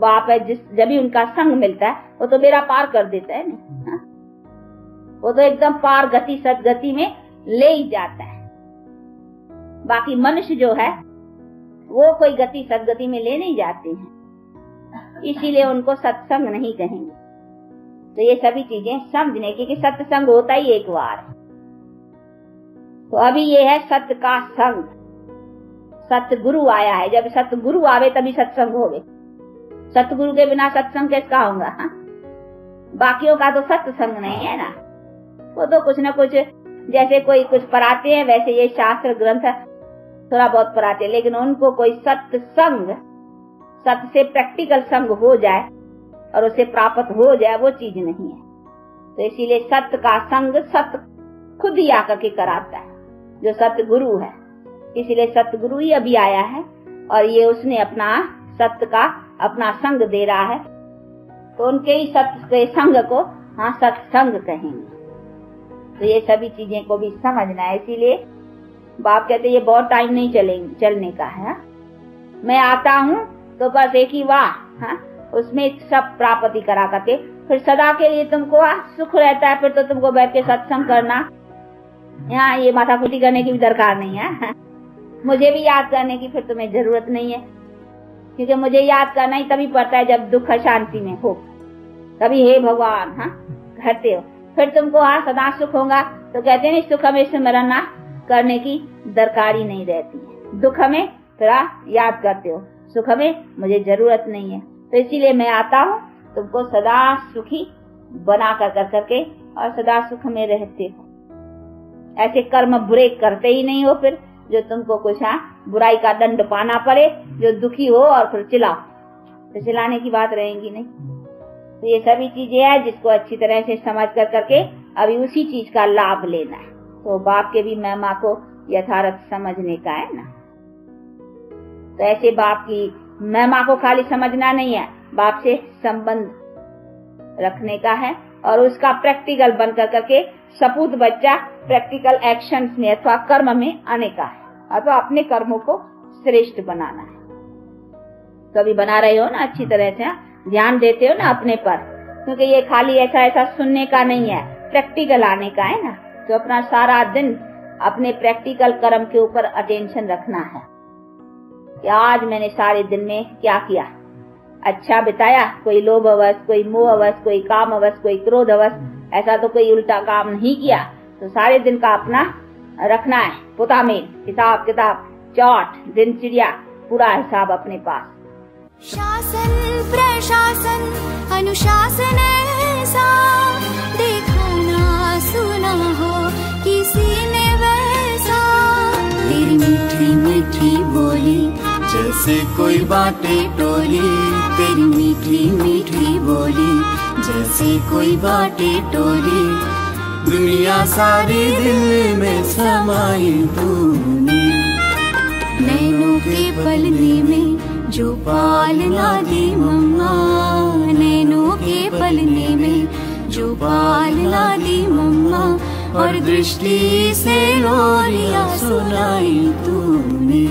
बाप है जब भी उनका संग मिलता है वो तो बेड़ा पार कर देता है ना, वो तो एकदम पार गति सदगति में ले ही जाता है। बाकी मनुष्य जो है वो कोई गति सदगति में ले नहीं जाते हैं, इसीलिए उनको सत्संग नहीं कहेंगे। तो ये सभी चीजें समझने की कि सत्संग होता ही एक बार। तो अभी ये है सत्य का संग, सतगुरु आया है। जब सतगुरु आवे तभी सत्संग होगे, सतगुरु के बिना सत्संग कैसे होगा? बाकियों का तो सत्संग नहीं है ना, वो तो कुछ न कुछ जैसे कोई कुछ पढ़ाते हैं वैसे ये शास्त्र ग्रंथ थोड़ा बहुत पढ़ाते हैं, लेकिन उनको कोई सत्संग, सत्य से प्रैक्टिकल संग हो जाए और उसे प्राप्त हो जाए वो चीज नहीं है। तो इसीलिए सत्य का संग सत्य खुद ही आकर के कराता है, जो सतगुरु है। इसीलिए सतगुरु ही अभी आया है और ये उसने अपना सत्य का अपना संग दे रहा है, तो उनके ही सत्य के संग को हाँ सत्संग कहेंगे। तो ये सभी चीजें को भी समझना है। इसीलिए बाप कहते ये बहुत टाइम नहीं चलने का है। मैं आता हूँ तो बस एक ही वाह, उसमें सब प्राप्ति करा करके फिर सदा के लिए तुमको सुख रहता है। फिर तो तुमको बैठ के सत्संग करना, यहाँ ये माथाकुटी करने की भी दरकार नहीं है। मुझे भी याद करने की फिर तुम्हें जरूरत नहीं है, क्योंकि मुझे याद करना ही तभी पड़ता है जब दुख शांति में हो, तभी हे भगवान कहते हो। फिर तुमको सदा सुख होगा तो कहते नहीं सुख में स्मरण करने की दरकार ही नहीं रहती है। दुख में फिर याद करते हो, सुख में मुझे जरूरत नहीं है। तो इसीलिए मैं आता हूँ तुमको सदा सुखी बना कर करके और सदा सुख में रहते हो। ऐसे कर्म बुरे करते ही नहीं हो फिर जो तुमको कुछ बुराई का दंड पाना पड़े, जो दुखी हो और फिर चिल्लाओ, तो चिल्लाने की बात रहेगी नहीं। तो ये सभी चीजें हैं जिसको अच्छी तरह से समझ कर करके अभी उसी चीज का लाभ लेना है। तो बाप के भी महिमा को यथार्थ समझने का है ना। तो ऐसे बाप की महिमा को खाली समझना नहीं है, बाप से संबंध रखने का है और उसका प्रैक्टिकल बन कर करके सपूत बच्चा प्रैक्टिकल एक्शंस में अथवा कर्म में आने का है, अथवा अपने कर्मों को श्रेष्ठ बनाना है। तो अभी बना रहे हो ना, अच्छी तरह से ध्यान देते हो ना अपने पर, क्योंकि ये खाली ऐसा सुनने का नहीं है, प्रैक्टिकल आने का है ना। तो अपना सारा दिन अपने प्रैक्टिकल कर्म के ऊपर अटेंशन रखना है कि आज मैंने सारे दिन में क्या किया, अच्छा बिताया, कोई लोभ अवश, कोई मोह अवश, कोई काम अवश, कोई क्रोध अवश, ऐसा तो कोई उल्टा काम नहीं किया। तो सारे दिन का अपना रखना है पुता में हिसाब किताब, चौट दिनचर्या, पूरा हिसाब अपने पास। शासन प्रशासन अनुशासन ऐसा देखा ना सुना हो किसी ने वैसा। तेरी मीठी मीठी बोली जैसे कोई बाटे टोली, तेरी मीठी मीठी बोली जैसे कोई बाटे टोली। दुनिया सारी दिल में समाई तूने, नैनों के पलने में जो पालना दी मम्मा, नैनों के पलने में जो पालना दी मम्मा। और दृष्टि से लोरियां सुनाई तूने।